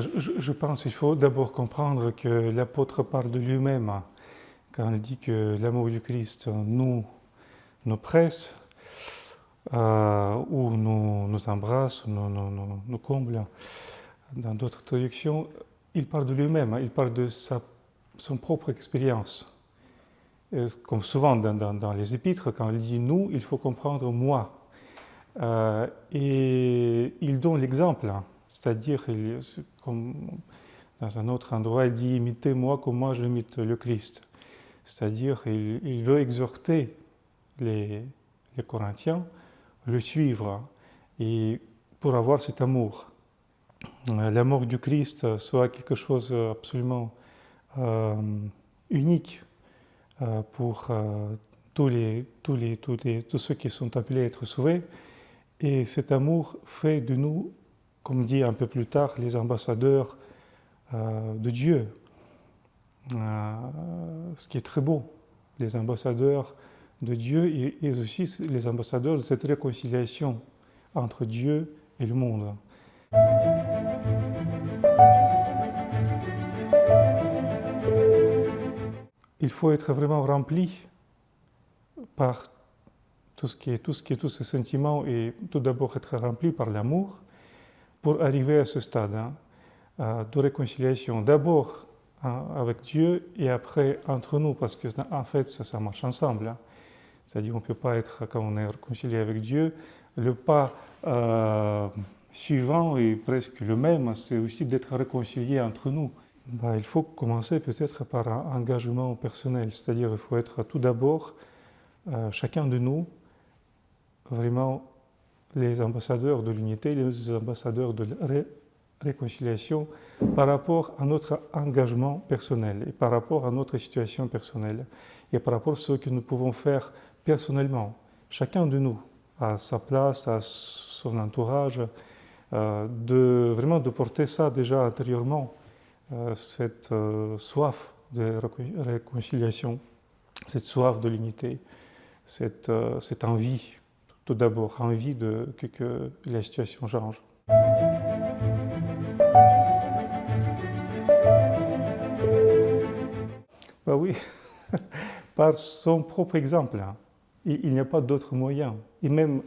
Je pense qu'il faut d'abord comprendre que l'apôtre parle de lui-même quand il dit que l'amour du Christ nous presse, ou nous embrasse, nous comble. Dans d'autres traductions, il parle de lui-même, il parle de son propre expérience. Comme souvent dans les épîtres, quand il dit « nous », il faut comprendre « moi ». Et il donne l'exemple, c'est-à-dire, comme dans un autre endroit, il dit « imitez-moi comme moi j'imite le Christ ». C'est-à-dire, il veut exhorter les Corinthiens, le suivre, et pour avoir cet amour. L'amour du Christ soit quelque chose absolument unique pour tous ceux qui sont appelés à être sauvés. Et cet amour fait de nous, comme dit un peu plus tard, les ambassadeurs de Dieu. Ce qui est très beau, les ambassadeurs de Dieu et aussi les ambassadeurs de cette réconciliation entre Dieu et le monde. Il faut être vraiment rempli par tous ces sentiments et tout d'abord être rempli par l'amour pour arriver à ce stade de réconciliation. D'abord avec Dieu et après entre nous, parce que en fait ça marche ensemble. C'est-à-dire qu'on ne peut pas être, quand on est réconcilié avec Dieu, le pas suivant est presque le même, c'est aussi d'être réconcilié entre nous. Il faut commencer peut-être par un engagement personnel, c'est-à-dire il faut être tout d'abord, chacun de nous, vraiment les ambassadeurs de l'unité, les ambassadeurs de la réconciliation par rapport à notre engagement personnel et par rapport à notre situation personnelle et par rapport à ce que nous pouvons faire personnellement. Chacun de nous, à sa place, à son entourage, vraiment de porter ça déjà intérieurement, cette soif de réconciliation, cette soif de l'unité, cette envie, tout d'abord, envie que la situation change. Oui, par son propre exemple. Il n'y a pas d'autre moyen. Et même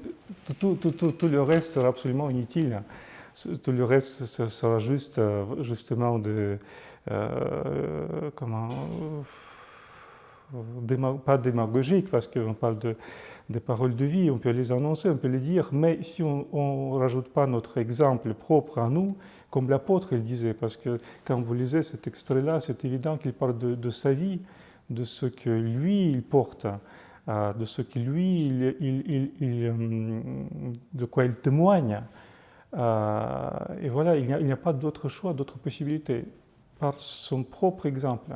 tout le reste sera absolument inutile. Tout le reste sera justement pas démagogique, parce qu'on parle des paroles de vie, on peut les annoncer, on peut les dire, mais si on ne rajoute pas notre exemple propre à nous, comme l'apôtre il disait, parce que quand vous lisez cet extrait-là, c'est évident qu'il parle de sa vie, de ce que lui il porte, de ce que lui de quoi il témoigne. Et voilà, il n'y a pas d'autre choix, d'autre possibilité, par son propre exemple.